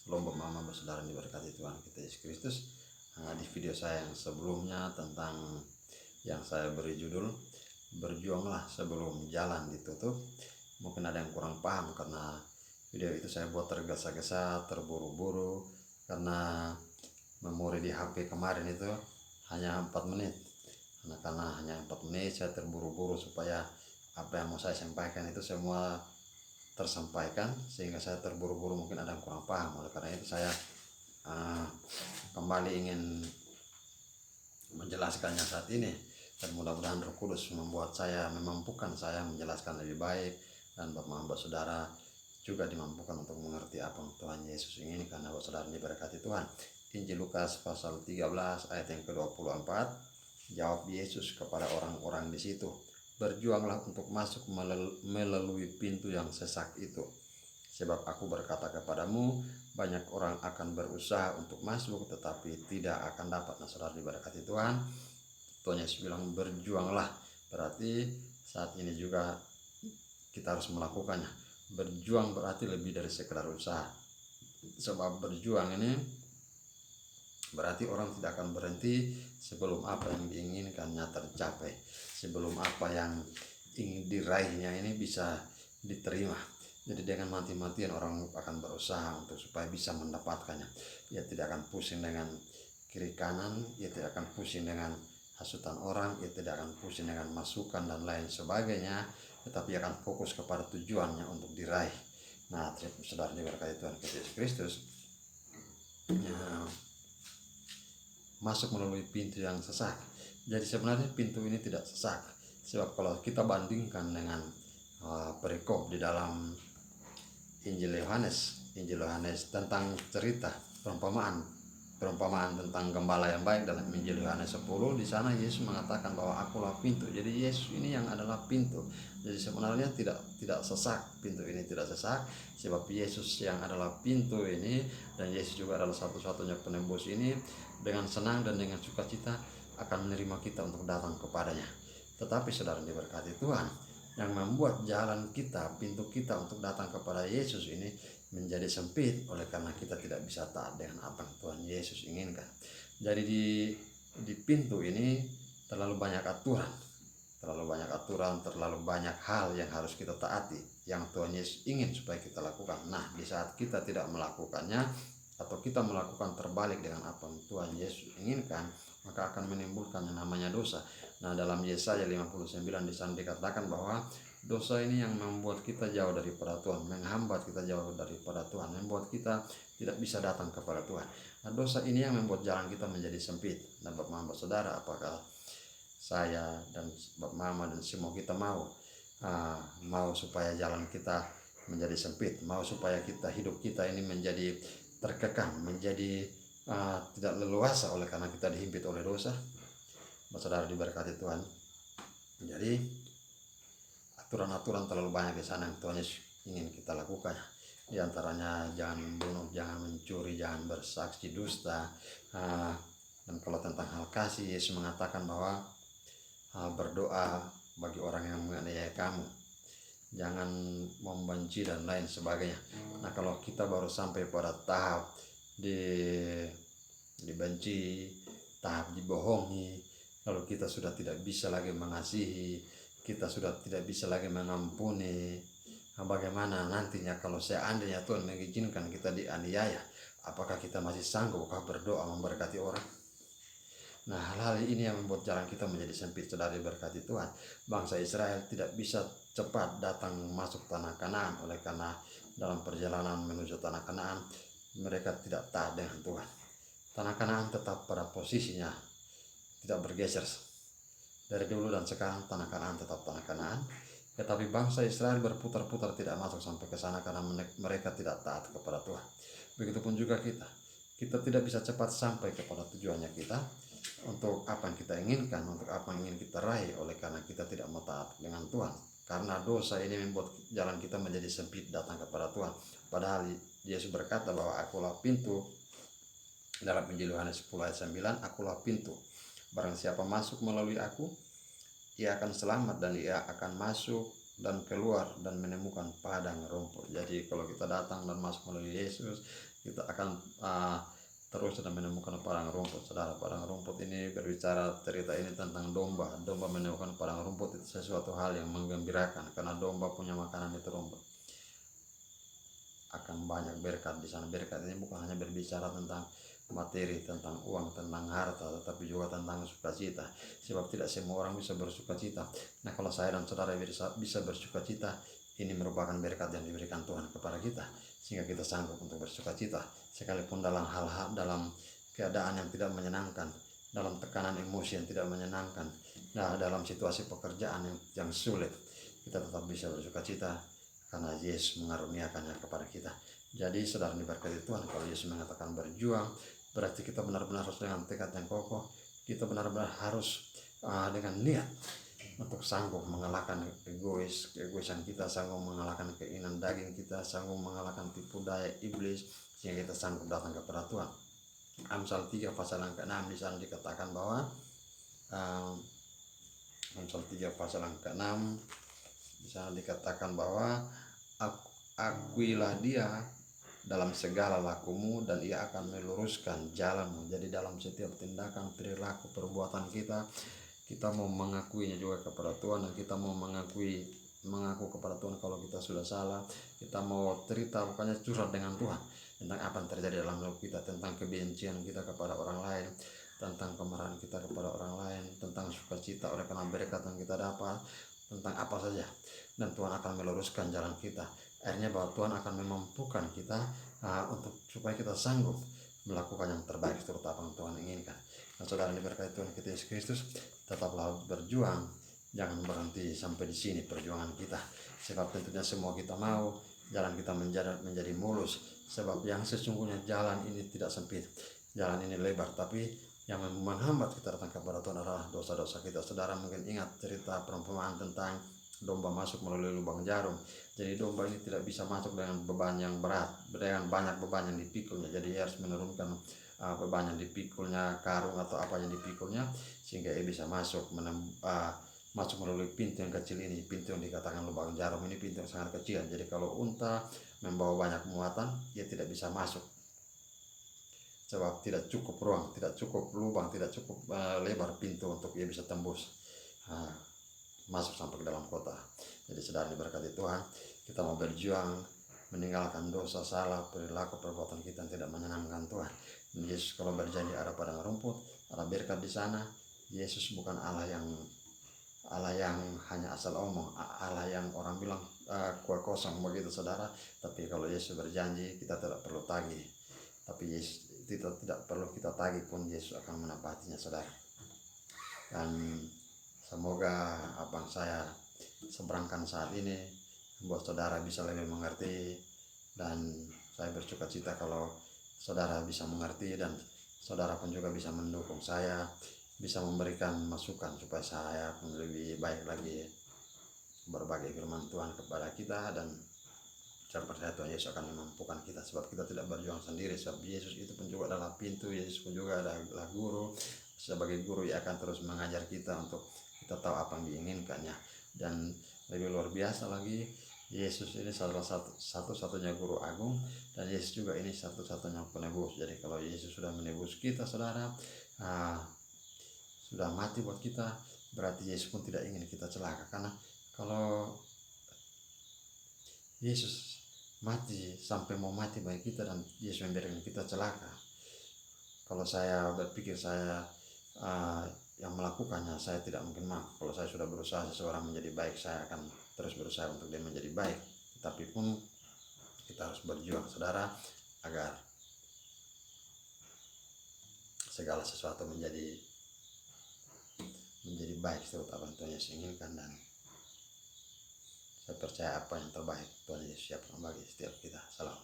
Shalom Mama bersaudara yang diberkati Tuhan kita Yesus Kristus. Di video saya yang sebelumnya tentang yang saya beri judul berjuanglah sebelum jalan ditutup. Mungkin ada yang kurang paham karena video itu saya buat tergesa-gesa, terburu-buru, karena memori di HP kemarin itu hanya 4 menit. Karena hanya 4 menit saya terburu-buru supaya apa yang mau saya sampaikan itu semua tersampaikan, sehingga saya terburu-buru, mungkin ada yang kurang paham. Oleh karena itu saya kembali ingin menjelaskannya saat ini, dan mudah-mudahan Roh Kudus membuat saya, memampukan saya menjelaskan lebih baik, dan Bapak saudara juga dimampukan untuk mengerti apa yang Tuhan Yesus inginkan. Bapak saudara diberkati Tuhan. Injil Lukas pasal 13 ayat yang ke-24. Jawab Yesus kepada orang-orang di situ, berjuanglah untuk masuk melalui pintu yang sesak itu. Sebab aku berkata kepadamu, banyak orang akan berusaha untuk masuk tetapi tidak akan dapat. Nah saudara diberkati Tuhan, Tuhan Yesus bilang berjuanglah. Berarti saat ini juga kita harus melakukannya. Berjuang berarti lebih dari sekedar usaha. Sebab berjuang ini berarti orang tidak akan berhenti sebelum apa yang diinginkannya tercapai, sebelum apa yang ingin diraihnya ini bisa diterima. Jadi dengan mati-matian orang akan berusaha untuk supaya bisa mendapatkannya. Ia tidak akan pusing dengan kiri kanan, ia tidak akan pusing dengan hasutan orang, ia tidak akan pusing dengan masukan dan lain sebagainya, tetapi akan fokus kepada tujuannya untuk diraih. Nah, saudara diberkati Tuhan Yesus Kristus, masuk melalui pintu yang sesak. Jadi sebenarnya pintu ini tidak sesak, sebab kalau kita bandingkan dengan perikop di dalam Injil Yohanes tentang cerita perumpamaan tentang gembala yang baik dalam Injil Yohanes 10, di sana Yesus mengatakan bahwa akulah pintu. Jadi Yesus ini yang adalah pintu. Jadi sebenarnya tidak sesak, pintu ini tidak sesak, sebab Yesus yang adalah pintu ini, dan Yesus juga adalah satu-satunya penembus ini, dengan senang dan dengan sukacita akan menerima kita untuk datang kepadanya. Tetapi saudara diberkati Tuhan, yang membuat jalan kita, pintu kita untuk datang kepada Yesus ini menjadi sempit oleh karena kita tidak bisa taat dengan apa yang Tuhan Yesus inginkan. Jadi di pintu ini terlalu banyak aturan, terlalu banyak hal yang harus kita taati, yang Tuhan Yesus ingin supaya kita lakukan. Nah, di saat kita tidak melakukannya, atau kita melakukan terbalik dengan apa yang Tuhan Yesus inginkan, maka akan menimbulkan yang namanya dosa. Nah, dalam Yesaya 59 di sana dikatakan bahwa dosa ini yang membuat kita jauh daripada Tuhan, menghambat kita jauh daripada Tuhan, membuat kita tidak bisa datang kepada Tuhan. Nah, dosa ini yang membuat jalan kita menjadi sempit. Dan Bapak saudara, apakah saya dan Bapak Mama dan semua kita mau supaya jalan kita menjadi sempit, mau supaya hidup kita ini menjadi terkekang, menjadi tidak leluasa oleh karena kita dihimpit oleh dosa? Saudara diberkati Tuhan. Jadi aturan-aturan terlalu banyak di sana yang Tuhan Yesus ingin kita lakukan. Di antaranya jangan membunuh, jangan mencuri, jangan bersaksi dusta. Dan kalau tentang hal kasih, Yesus mengatakan bahwa berdoa bagi orang yang menganiaya kamu, jangan membenci dan lain sebagainya. Nah, kalau kita baru sampai pada tahap dibenci, tahap dibohongi, lalu kita sudah tidak bisa lagi mengasihi, kita sudah tidak bisa lagi mengampuni, bagaimana nantinya kalau seandainya Tuhan mengizinkan kita dianiaya? Apakah kita masih sanggupkah berdoa memberkati orang? Nah, hal-hal ini yang membuat jalan kita menjadi sempit. Saudara diberkati Tuhan, bangsa Israel tidak bisa cepat datang masuk tanah Kanaan oleh karena dalam perjalanan menuju tanah Kanaan mereka tidak taat dengan Tuhan. Tanah Kanaan tetap pada posisinya, tidak bergeser. Dari dulu dan sekarang tanah Kanaan tetap tanah Kanaan, tetapi bangsa Israel berputar-putar tidak masuk sampai ke sana karena mereka tidak taat kepada Tuhan. Begitupun juga kita tidak bisa cepat sampai kepada tujuannya kita, untuk apa yang kita inginkan, untuk apa yang ingin kita raih, oleh karena kita tidak mau taat dengan Tuhan. Karena dosa ini membuat jalan kita menjadi sempit datang kepada Tuhan. Padahal Yesus berkata bahwa akulah pintu. Dalam Injil Yohanes 10 ayat 9, akulah pintu. Barang siapa masuk melalui aku, ia akan selamat dan ia akan masuk dan keluar dan menemukan padang rumput. Jadi kalau kita datang dan masuk melalui Yesus, kita akan terus dan menemukan padang rumput. Saudara, padang rumput ini berbicara, cerita ini tentang domba. Domba menemukan padang rumput itu sesuatu hal yang menggembirakan, karena domba punya makanan itu rumput. Akan banyak berkat di sana. Berkat ini bukan hanya berbicara tentang materi, tentang uang, tentang harta, tetapi juga tentang sukacita. Sebab tidak semua orang bisa bersukacita. Nah, kalau saya dan saudara bisa bersukacita, ini merupakan berkat yang diberikan Tuhan kepada kita, sehingga kita sanggup untuk bersukacita sekalipun dalam hal-hal, dalam keadaan yang tidak menyenangkan, dalam tekanan emosi yang tidak menyenangkan, nah dalam situasi pekerjaan yang sulit, kita tetap bisa bersukacita karena Yesus mengaruniakannya kepada kita. Jadi saudara diberkati Tuhan, kalau Yesus mengatakan berjuang, berarti kita benar-benar harus dengan tekad yang kokoh. Kita benar-benar harus dengan niat untuk sanggup mengalahkan keegoisan kita, sanggup mengalahkan keinginan daging kita, sanggup mengalahkan tipu daya iblis, sehingga kita sanggup datang kepada Tuhan. Amsal 3 pasal yang ke-6 di sana dikatakan bahwa Amsal 3 pasal yang ke-6 di sana dikatakan bahwa akuilah dia dalam segala lakumu dan ia akan meluruskan jalanmu. Jadi dalam setiap tindakan, perilaku, perbuatan kita mau mengakuinya juga kepada Tuhan, dan kita mau mengaku kepada Tuhan kalau kita sudah salah. Kita mau cerita, pokoknya curhat dengan Tuhan tentang apa yang terjadi dalam hidup kita, tentang kebencian kita kepada orang lain, tentang kemarahan kita kepada orang lain, tentang sukacita oleh karena berkat yang kita dapat, tentang apa saja. Dan Tuhan akan meluruskan jalan kita. Akhirnya bahwa Tuhan akan memampukan kita untuk supaya kita sanggup melakukan yang terbaik seturut apa yang Tuhan inginkan. Nah, saudara diberkati Tuhan kita Yesus Kristus, tetaplah berjuang, jangan berhenti sampai di sini perjuangan kita. Sebab tentunya semua kita mau jalan kita menjadi mulus. Sebab yang sesungguhnya jalan ini tidak sempit, jalan ini lebar, tapi yang menghambat kita datang kepada Tuhan adalah dosa-dosa kita. Saudara mungkin ingat cerita perumpamaan tentang domba masuk melalui lubang jarum. Jadi domba ini tidak bisa masuk dengan beban yang berat, dengan banyak beban yang dipikulnya. Jadi ia harus menurunkan beban yang dipikulnya, karung atau apa yang dipikulnya, sehingga ia bisa masuk melalui pintu yang kecil ini. Pintu yang dikatakan lubang jarum ini pintu yang sangat kecil. Jadi kalau unta membawa banyak muatan, ia tidak bisa masuk, sebab tidak cukup ruang, tidak cukup lubang, tidak cukup lebar pintu untuk ia bisa tembus masuk sampai ke dalam kota. Jadi saudara diberkati Tuhan, kita mau berjuang meninggalkan dosa, salah, perilaku, perbuatan kita yang tidak menyenangkan Tuhan. Yesus kalau berjanji ada padang rumput, ada berkat di sana. Yesus bukan Allah yang hanya asal omong, Allah yang orang bilang kue kosong begitu saudara. Tapi kalau Yesus berjanji, kita tidak perlu tagih. Tapi Yesus tidak perlu kita tagih pun, Yesus akan menepatinya saudara. Dan semoga apa yang saya seberangkan saat ini membuat saudara bisa lebih mengerti, dan saya bersukacita kalau saudara bisa mengerti, dan saudara pun juga bisa mendukung saya, bisa memberikan masukan supaya saya pun lebih baik lagi berbagi firman Tuhan kepada kita. Dan saya percaya Tuhan Yesus akan memampukan kita, sebab kita tidak berjuang sendiri. Sebab Yesus itu pun juga adalah pintu, Yesus pun juga adalah guru. Sebagai guru ia akan terus mengajar kita untuk kita tahu apa yang diinginkannya. Dan lebih luar biasa lagi, Yesus ini salah satu-satunya guru agung, dan Yesus juga ini satu-satunya penebus. Jadi kalau Yesus sudah menebus kita saudara, sudah mati buat kita, berarti Yesus pun tidak ingin kita celaka. Karena kalau Yesus mati sampai mau mati bagi kita dan Yesus membiarkan kita celaka, kalau saya berpikir saya yang melakukannya, saya tidak mungkin mau. Kalau saya sudah berusaha seseorang menjadi baik, saya akan terus berusaha untuk dia menjadi baik. Tapi pun kita harus berjuang saudara, agar segala sesuatu menjadi baik seperti apa yang Tuhan Yesus inginkan. Dan saya percaya apa yang terbaik Tuhan Yesus siapkan bagi setiap kita. Salam.